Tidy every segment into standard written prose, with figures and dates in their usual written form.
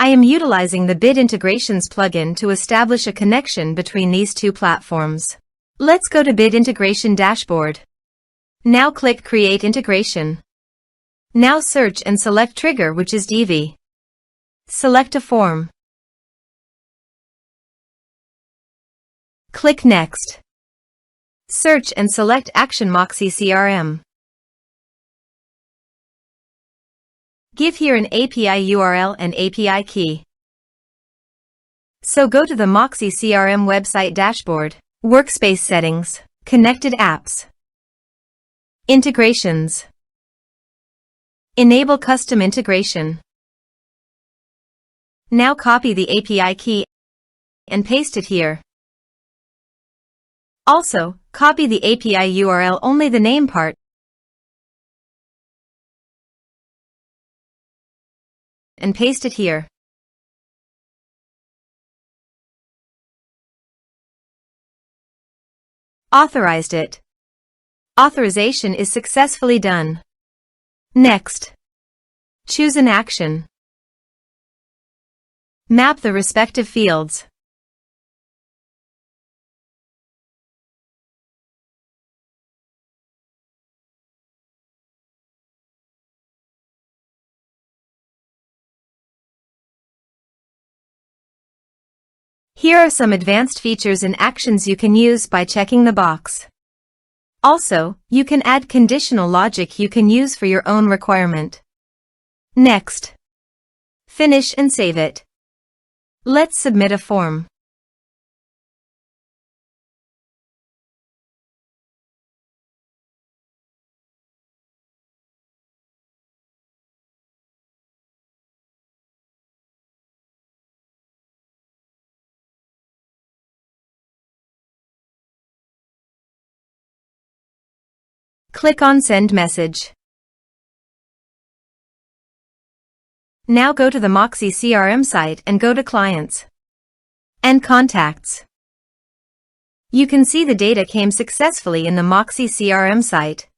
I am utilizing the Bit Integrations plugin to establish a connection between these two platforms. Let's go to Bit Integration Dashboard. Now click Create Integration. Now search and select Trigger, which is Divi. Select a form. Click Next. Search and select Action Moxie CRM. Give here an API URL and API key. So go to the Moxie CRM website dashboard, Workspace Settings, Connected Apps, Integrations. Enable Custom Integration. Now copy the API key and paste it here. Also, copy the API URL, only the name part, and paste it here. Authorized it. Authorization is successfully done. Next. Choose an action. Map the respective fields. Here are some advanced features and actions you can use by checking the box. Also, you can add conditional logic you can use for your own requirement. Next. Finish and save it. Let's submit a form. Click on Send Message. Now go to the Moxie CRM site and go to Clients and Contacts. You can see the data came successfully in the Moxie CRM site.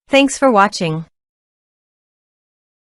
Thanks for watching.